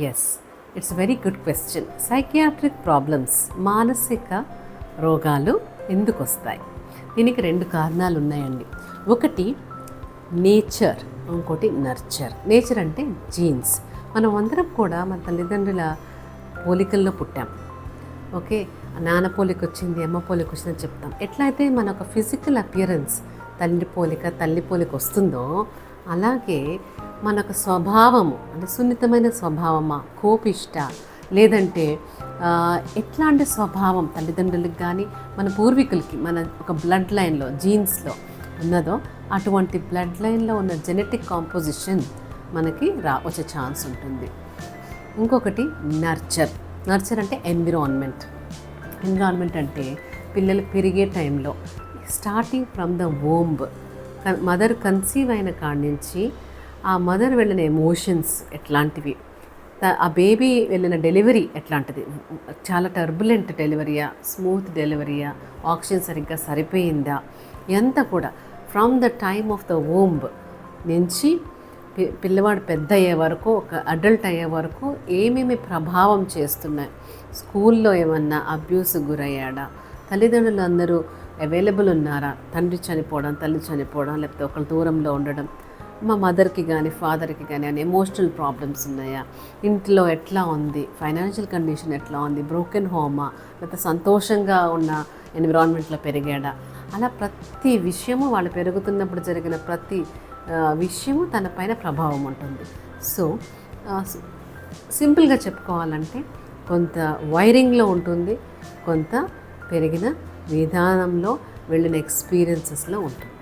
Yes, it's very good question. Psychiatric problems, మానసిక రోగాలు ఎందుకు వస్తాయి? దీనికి 2 కారణాలు ఉన్నాయండి. ఒకటి నేచర్, ఇంకోటి నర్చర్. నేచర్ అంటే జీన్స్. మనం అందరం కూడా మన తల్లిదండ్రుల పోలికల్లో పుట్టాం. ఓకే, నాన్న పోలిక వచ్చింది, అమ్మ పోలిక వచ్చిందని చెప్తాం. ఎట్లయితే మన ఒక ఫిజికల్ అపియరెన్స్ తల్లి పోలిక, తల్లి పోలిక వస్తుందో, అలాగే మనకు స్వభావము అంటే సున్నితమైన స్వభావమా, కోపిష్ట, లేదంటే ఎట్లాంటి స్వభావం తల్లిదండ్రులకు కానీ మన పూర్వీకులకి మన ఒక బ్లడ్ లైన్లో జీన్స్లో ఉన్నదో అటువంటి బ్లడ్ లైన్లో ఉన్న జెనెటిక్ కాంపోజిషన్ మనకి వచ్చే ఛాన్స్ ఉంటుంది. ఇంకొకటి నర్చర్. నర్చర్ అంటే ఎన్విరాన్మెంట్. ఎన్విరాన్మెంట్ అంటే పిల్లలు పెరిగే టైంలో starting from the womb, mother conceive అయిన కాడి నుంచి ఆ మదర్ వెళ్ళిన ఎమోషన్స్ ఎట్లాంటివి, ఆ బేబీ వెళ్ళిన డెలివరీ ఎట్లాంటిది, చాలా టర్బులెంట్ డెలివరీయా, స్మూత్ డెలివరీయా, ఆక్సిజన్ సరిగ్గా సరిపోయిందా, ఎంత కూడా from the time of the womb నుంచి పిల్లవాడు పెద్ద అయ్యే వరకు, ఒక అడల్ట్ అయ్యే వరకు ఏమేమి ప్రభావం చేస్తున్నాయి. స్కూల్లో ఏమన్నా అబ్యూస్ గురయ్యాడా, తల్లిదండ్రులు అందరూ అవైలబుల్ ఉన్నారా, తండ్రి చనిపోవడం, తల్లి చనిపోవడం, లేకపోతే ఒకళ్ళ దూరంలో ఉండడం, మా మదర్కి కానీ ఫాదర్కి కానీ అని ఎమోషనల్ ప్రాబ్లమ్స్ ఉన్నాయా, ఇంట్లో ఎట్లా ఉంది, ఫైనాన్షియల్ కండిషన్ ఎట్లా ఉంది, బ్రోకెన్ హోమా, లేకపోతే సంతోషంగా ఉన్న ఎన్విరాన్మెంట్లో పెరిగాడా, అలా ప్రతి విషయము వాళ్ళు పెరుగుతున్నప్పుడు జరిగిన ప్రతి విషయము తన పైన ప్రభావం ఉంటుంది. సో సింపుల్గా చెప్పుకోవాలంటే కొంత వైరింగ్లో ఉంటుంది, కొంత పెరిగిన విధానంలో వెళ్ళిన ఎక్స్పీరియన్సెస్లో ఉంటుంది.